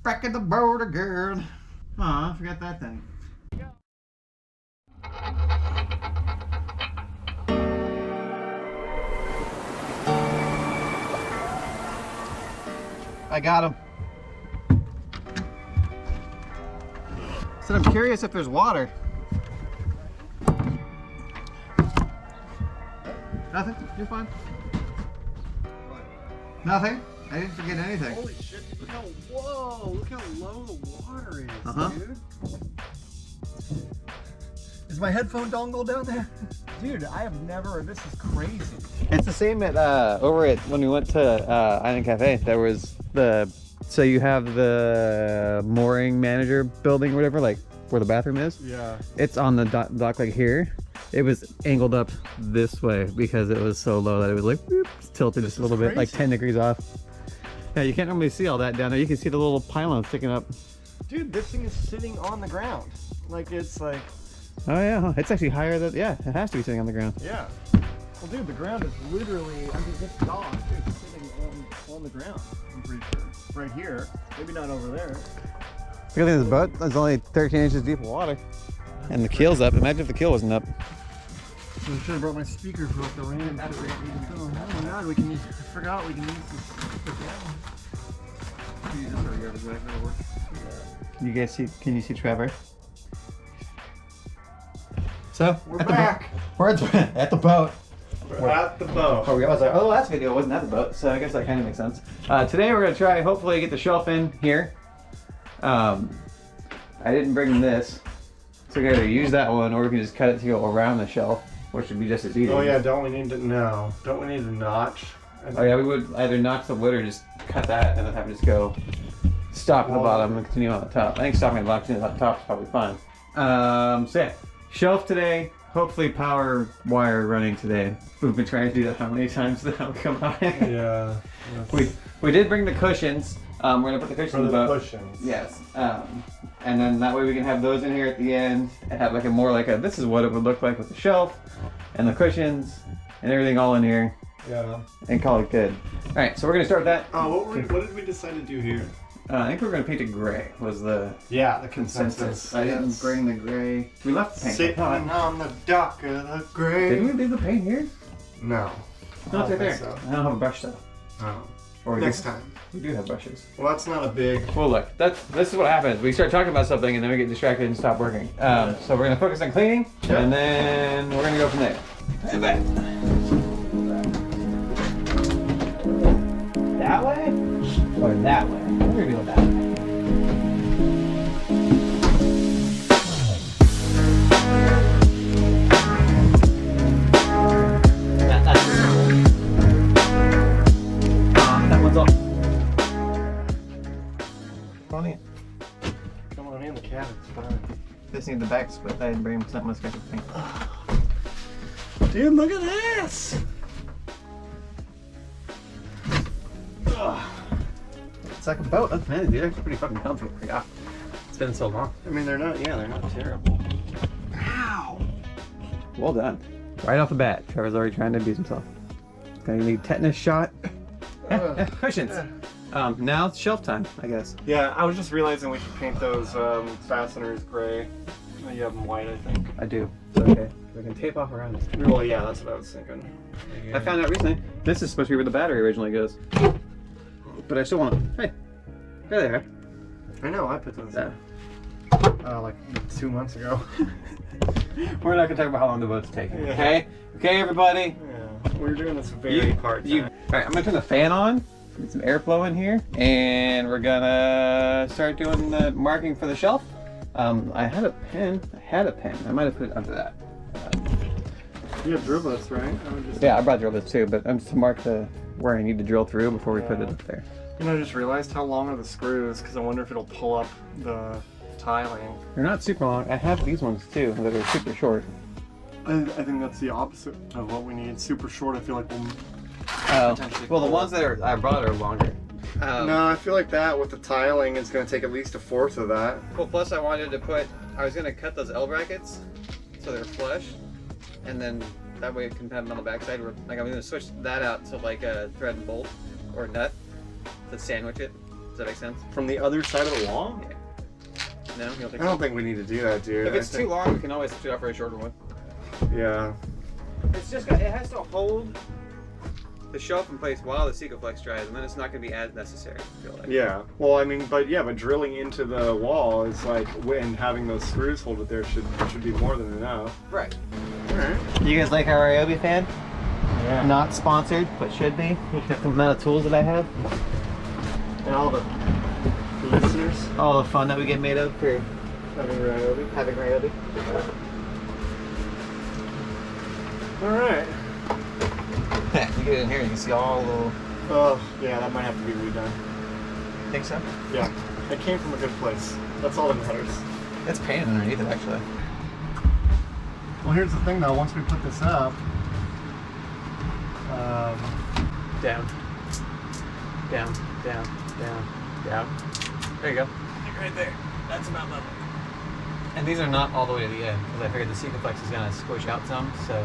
Back in the boat again. Aw, I forgot that thing. I got him. So I'm curious if there's water. Nothing? You're fine. Nothing? I didn't forget anything. Holy shit, look how, whoa, look how low the water is, dude. Is my headphone dongle down there? Dude, I have never, this is crazy. It's the same at over at when we went to Island Cafe. There was so you have the mooring manager building or whatever, like where the bathroom is. Yeah. It's on the dock like here. It was angled up this way because it was so low that it was like whoop, tilted just a little bit, like 10 degrees off. Yeah, you can't normally see all that down there. You can see the little pylon sticking up. Dude, this thing is sitting on the ground. Like, it's like... Oh yeah, it's actually higher than, yeah, it has to be sitting on the ground. Yeah. Well, dude, the ground is literally, I mean, this dock is sitting on the ground, I'm pretty sure. Right here. Maybe not over there. Look at this boat. It's only 13 inches deep of water. And the keel's up. Imagine if the keel wasn't up. I should have brought my speaker for like the rain. Oh my god, we can use, I forgot we can use this. You guys see, can you see Trevor? So, We're back. We're at the boat. We're at the boat. Oh, I was like, oh, the last video wasn't at the boat, so I guess that kind of makes sense. Today we're going to try, hopefully, get the shelf in here. I didn't bring this, so we got to use that one, or we can just cut it to go around the shelf, which would be just as easy. Oh yeah, don't we need to notch? Oh yeah, we would either notch the wood or just cut that and then have it just go stop at the bottom and continue on the top. I think stopping at the bottom and continuing at the top is probably fine. So yeah, shelf today, hopefully power wire running today. We've been trying to do that how many times now? Come on. Yeah. We did bring the cushions. We're gonna put the cushions in the boat. Cushions. Yes. And then that way we can have those in here at the end and have like a more like a, this is what it would look like with the shelf and the cushions and everything all in here. Yeah. And call it good. All right, so we're gonna start with that. Oh, what did we decide to do here? I think we're gonna paint it gray. Was the the consensus. I didn't bring the gray. We left the paint. Sitting on the dock of the grave. Didn't we leave the paint here? No. No, it's right there. So. I don't have a brush though. Oh. Or Next time. We do have brushes. Well, that's not a big. Well, look, this is what happens. We start talking about something and then we get distracted and stop working. So we're gonna focus on cleaning, and then we're gonna go from there. And that way, or that way? We're gonna go that way. That one's off. Come on in, the cabin's fine. This needs the back split. I didn't bring something with sketch paint. Dude, look at this! It's like a boat. That's man, dude. It's pretty fucking comfortable. Yeah. It's been so long. I mean, they're not terrible. Ow! Well done. Right off the bat, Trevor's already trying to abuse himself. Gonna need tetanus shot. Cushions. Now it's shelf time, I guess. Yeah, I was just realizing we should paint those fasteners gray. You have them white, I think. I do. It's okay. We can tape off around it. Well, yeah, that's what I was thinking. I found out recently, this is supposed to be where the battery originally goes. But I still want to. Hey, there they are. I know, I put those Yeah. like 2 months ago. We're not gonna talk about how long the boat's taking. Yeah. Okay? Okay, everybody? Yeah, we're doing this very part-time. Alright, I'm gonna turn the fan on, get some airflow in here, and we're gonna start doing the marking for the shelf. I had a pen. I might have put it under that. You have drill bits, right? Yeah, I brought drill bits too, but I'm just to mark where I need to drill through before we put it up there. You know, I just realized how long are the screws, because I wonder if it'll pull up the tiling. They're not super long. I have these ones too that are super short. I think that's the opposite of what we need. Super short, I feel like we'll potentially well, the ones that I brought are longer. No, I feel like that with the tiling is going to take at least a fourth of that. Well, plus I wanted to I was going to cut those L brackets so they're flush, and then that way it can have them on the backside. Like I'm going to switch that out to like a thread and bolt or nut to sandwich it. Does that make sense? From the other side of the wall? Yeah. No, you don't think I don't think we need to do that, dude. If it's too long, we can always switch it out for a shorter one. Yeah. It's just got, it has to hold the shelf in place while the Sikaflex dries, and then it's not going to be as necessary, I feel like. Yeah. Well, I mean, but drilling into the wall is like, when having those screws hold it there should be more than enough. Right. Alright. You guys like our Ryobi fan? Yeah. Not sponsored, but should be. Look at the amount of tools that I have. And all the Listeners? all the fun that we get made of for Having Ryobi. having Ryobi. Alright. You get in here and you can see all the little... Oh, yeah, that might have to be redone. Think so? Yeah. It came from a good place. That's all that matters. It's painted underneath it, actually. Well, here's the thing though, once we put this up, Down. Down, down, down, down. There you go. Right there. That's about level. And these are not all the way to the end, because I figured the Sikaflex is going to squish out some, so...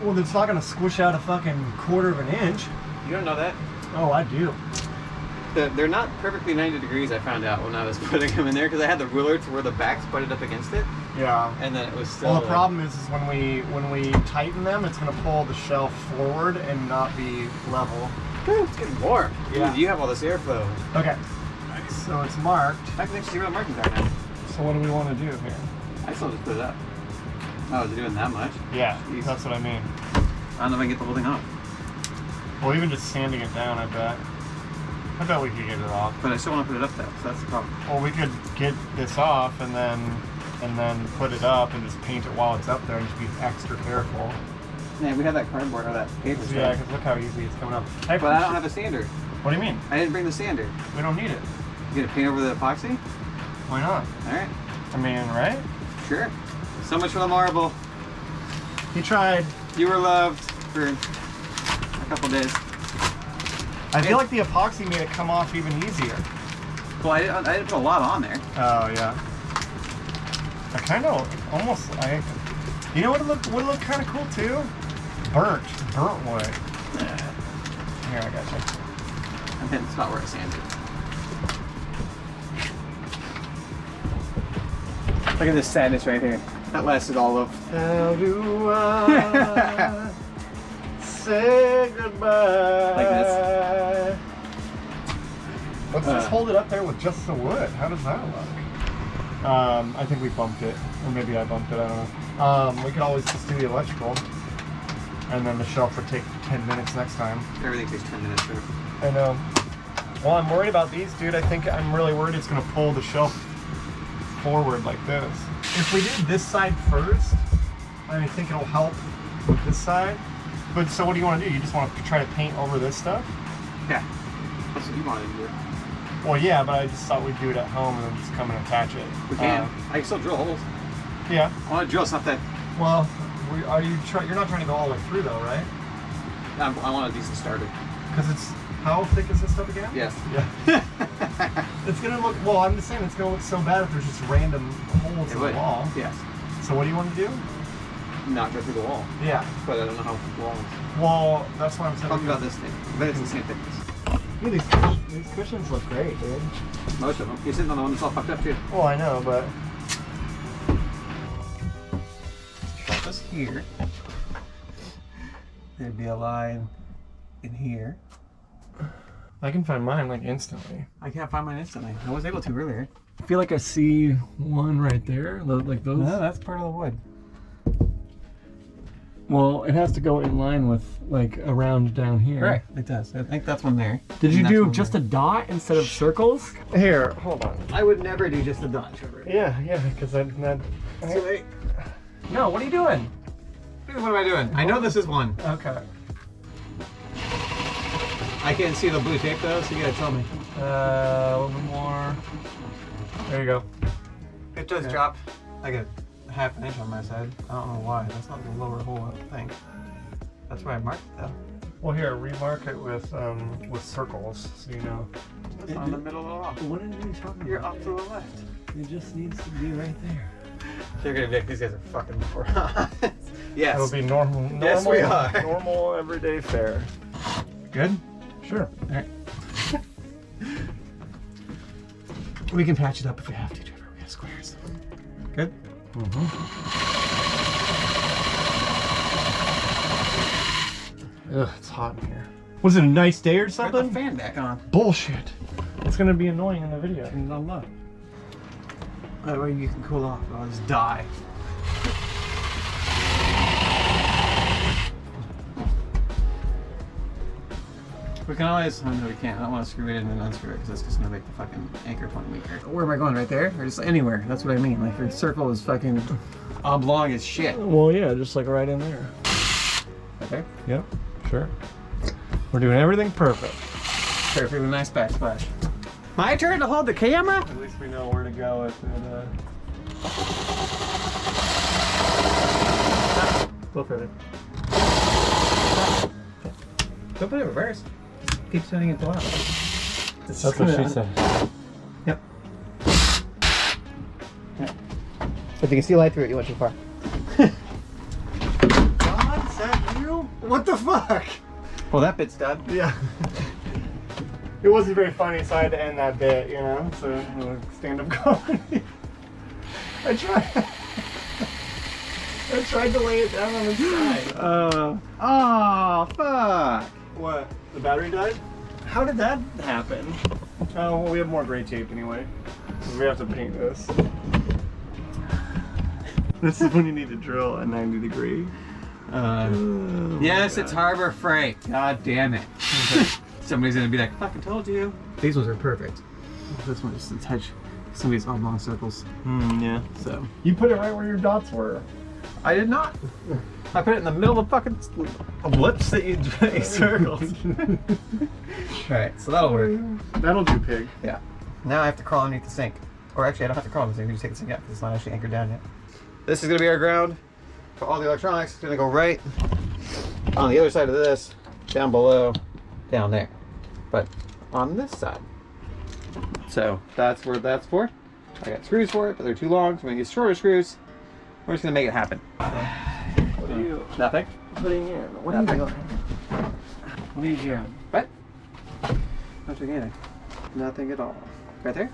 well, it's not going to squish out a fucking 1/4 of an inch. You don't know that? Oh, I do. They're not perfectly 90 degrees, I found out when I was putting them in there, because I had the ruler to where the back's butted up against it, Yeah. and then it was still... Well, the problem is when we tighten them, it's going to pull the shelf forward and not be level. It's getting warm. Yeah. You have all this airflow. Okay. So it's marked. I can actually see where the markings are now. So what do we want to do here? I still just put it up. Oh, is it doing that much? Yeah, Jeez. that's what I mean. I don't know if I can get the whole thing off. Well, even just sanding it down, I bet we could get it off. But I still want to put it up though, so that's the problem. Well, we could get this off and then put it up and just paint it while it's up there and just be extra careful. Yeah, we have that cardboard or that paper stuff. Yeah, because look how easy it's coming up. But I don't have a sander. What do you mean? I didn't bring the sander. We don't need it. You gonna paint over the epoxy? Why not? Alright. I mean, right? Sure. So much for the marble. He tried. You were loved for a couple days. I feel like the epoxy made it come off even easier. Well, I didn't put a lot on there. Oh, yeah. I kind of almost, you know what would look kind of cool too? Burnt wood. Here, I got you. I'm hitting the spot where I sanded. Look at this sadness right here. That lasted all of... How do I say goodbye? Like this. Let's just hold it up there with just the wood. How does that look? I think we bumped it. Or maybe I bumped it, I don't know. We could always just do the electrical. And then the shelf would take 10 minutes next time. Everything takes 10 minutes. Sure. I know. Well, I'm worried about these, dude. I'm really worried it's going to pull the shelf forward like this. If we do this side first, I think it'll help with this side. But so what do you want to do? You just want to try to paint over this stuff? Yeah. That's what you wanted to do. Well, yeah, but I just thought we'd do it at home and then just come and attach it. We can. I can still drill holes. Yeah. I want to drill something. Well, you're not trying to go all the way through though, right? I want a decent starter. Because it's, how thick is this stuff again? Yes. Yeah. It's going to look, well, I'm just saying it's going to look so bad if there's just random holes in the wall. Yes. So what do you want to do? Not go through the wall. Yeah. But I don't know how long. Well, that's what I'm saying. Talk about this thing. I bet it's the same thickness. Look at these cushions look great, dude. Most of them. You're sitting on the one that's all fucked up too. Well, I know, but... Drop this here. There'd be a line in here. I can find mine like instantly. I can't find mine instantly. I was able to earlier. I feel like I see one right there, like those. No, that's part of the wood. Well, it has to go in line with like around down here. Right, it does. I think that's one there. Did you do just a dot instead of circles? Here, hold on. I would never do just a dot, Trevor. Yeah, because I'm not. Too late. No, what are you doing? What am I doing? I know this is one. Okay. I can't see the blue tape though, so you gotta tell me. A little bit more. There you go. It does drop like a half an inch on my side. I don't know why. That's not the lower hole, I don't think. That's where I marked it though. Well, here, remark it with circles, so you know. It's on the middle of the wall. What are you talking about? You're off to the left. It just needs to be right there. They're gonna be like, these guys are fucking morons. Yes. It'll be normal. Yes, we are. Normal everyday fare. Good? Sure. Alright. We can patch it up if we have to, Trevor. We have squares. Good? Ugh, it's hot in here. Was it a nice day or Turn something? the fan back on. Bullshit. It's gonna be annoying in the video. Turn it on low. That way you can cool off. I'll just die. We can always, oh no we can't, I don't want to screw it in and unscrew it because that's just going to make the fucking anchor point weaker. Where am I going, right there? Or just anywhere? That's what I mean, like your circle is fucking oblong as shit. Well, yeah, just like right in there. Okay. Yep, sure. We're doing everything perfect. Perfectly nice backsplash. My turn to hold the camera? At least we know where to go with it. Go further. Don't put it in reverse. Keep sending it to out. That's what she said. Yep. If you can see light through it, you went too far. God, is that you? What the fuck? Well, that bit's done. Yeah. It wasn't very funny, so I had to end that bit, you know? So, stand-up comedy. I tried to lay it down on the side. Oh, fuck. What? The battery died? How did that happen? Oh, well, we have more gray tape anyway. We have to paint this. This is when you need to drill at 90 degree. Yes, it's Harbor Freight. God damn it. Somebody's gonna be like, fucking told you. These ones are perfect. This one just a touch. Some of these oblong circles. Yeah. So. You put it right where your dots were. I did not. I put it in the middle of fucking ellipse that you circled. Alright, so that'll work. That'll do, pig. Yeah. Now I have to crawl underneath the sink. Or actually, I don't have to crawl underneath the sink. We just take the sink out because it's not actually anchored down yet. This is going to be our ground for all the electronics. It's going to go right on the other side of this, down below, down there. But on this side. So that's where that's for. I got screws for it, but they're too long, so I'm going to use shorter screws. We're just going to make it happen. What are you Nothing. putting in? What are you doing? What are you doing? What? Not doing anything. Nothing at all. Right there?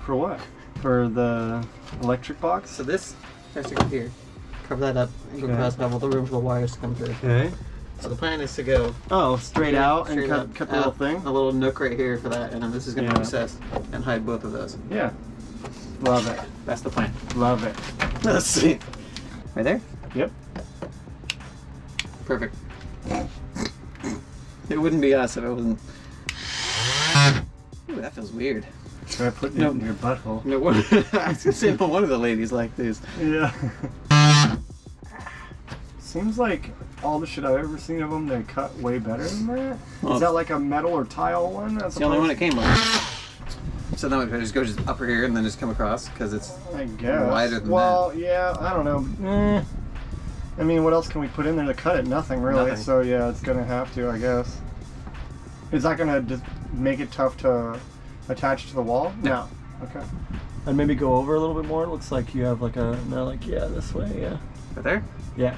For what? For the electric box? So this has to go here. Cover that up and go across, have all the room for the wires to come through. Okay. So the plan is to go Straight out and straight up, cut the little thing? A little nook right here for that, and then this is going to recess and hide both of those. Yeah. Love it. That's the plan. Love it. Let's see. Right there? Yep. Perfect. It wouldn't be us if it wasn't. Ooh, that feels weird. Try putting it in your butthole. No, I was going to say, no, one of the ladies like this. Yeah. Seems like all the shit I've ever seen of them, they cut way better than that. Well, is that like a metal or tile one? It's the only one it came with. So then we just go just up here and then just come across because it's I guess. wider than well, yeah, I don't know. I mean, what else can we put in there to cut it? Nothing really. Nothing. So yeah, it's gonna have to, I guess. Is that gonna just make it tough to attach to the wall? No. Okay. And maybe go over a little bit more. It looks like you have like a this way. Yeah. Right there? Yeah.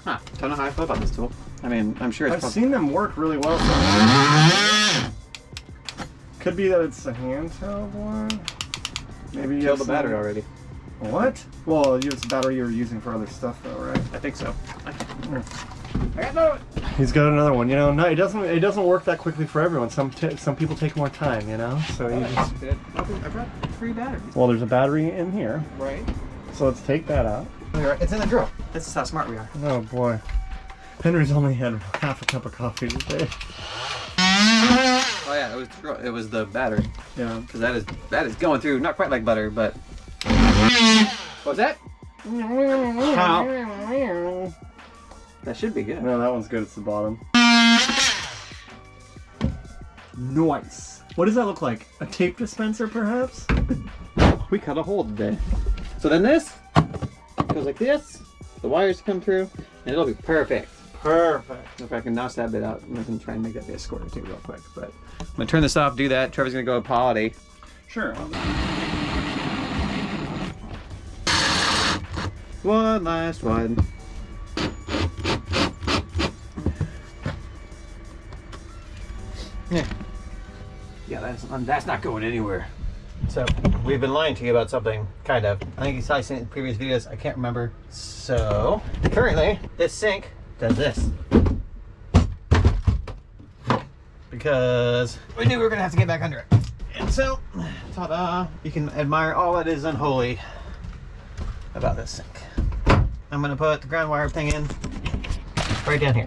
Huh. Don't know how I feel about this tool. I mean, I'm sure it's I've seen them work really well. So could be that it's a handheld one. Maybe you killed have the battery some- already. What? Well, it's a battery you were using for other stuff, though, right? I think so. I got no. He's got another one. You know, no, it doesn't work that quickly for everyone. Some people take more time. You know, so you just. I brought 3 batteries. Well, there's a battery in here, Right. so let's take that out. It's in the drill. This is how smart we are. Oh boy, Henry's only had half a cup of coffee today. Oh yeah, it was the battery. Yeah. Because that is going through, not quite like butter, but. What's that? How? That should be good. No, that one's good. It's the bottom. Nice. What does that look like? A tape dispenser, perhaps? We cut a hole today. So then this goes like this. The wires come through, and it'll be perfect. Perfect. If I can notch that bit out, I'm going to try and make that be a square too real quick. But I'm going to turn this off, do that. Trevor's going to go to quality. Sure. One last one. Yeah. Yeah, that's not going anywhere. So we've been lying to you about something, kind of. I think you saw it in previous videos. I can't remember. So currently, this sink does this because we knew we were gonna have to get back under it. And so, ta-da! You can admire all that is unholy about this sink. I'm gonna put the ground wire thing in right down here.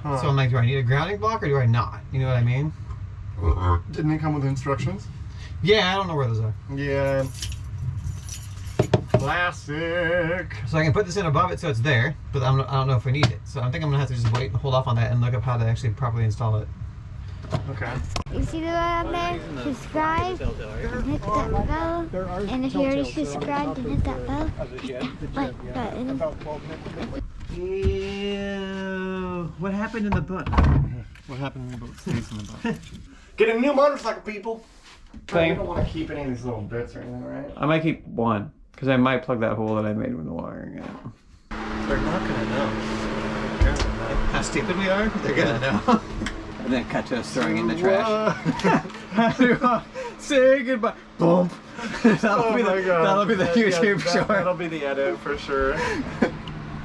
Huh. So I'm like, do I need a grounding block or do I not? You know what I mean? Didn't it come with instructions? Yeah, I don't know where those are. Yeah. Classic. So I can put this in above it so it's there, but I don't know if we need it. So I think I'm gonna have to just wait and hold off on that and look up how to actually properly install it. Okay. You see the one on there? Subscribe and hit that bell. And if you already subscribed, then hit that bell. Like button. Ew. What happened in the book? What happened in the boat stays in the boat. Get a new motorcycle, people! I don't want to keep any of these little bits or anything, right? I might keep one, because I might plug that hole that I made with the wiring in it. They're not gonna know. How stupid we are? They're gonna know. And then cut to us throwing in the trash. Say goodbye. Boom. That'll be the YouTube short. That'll be the edit for sure.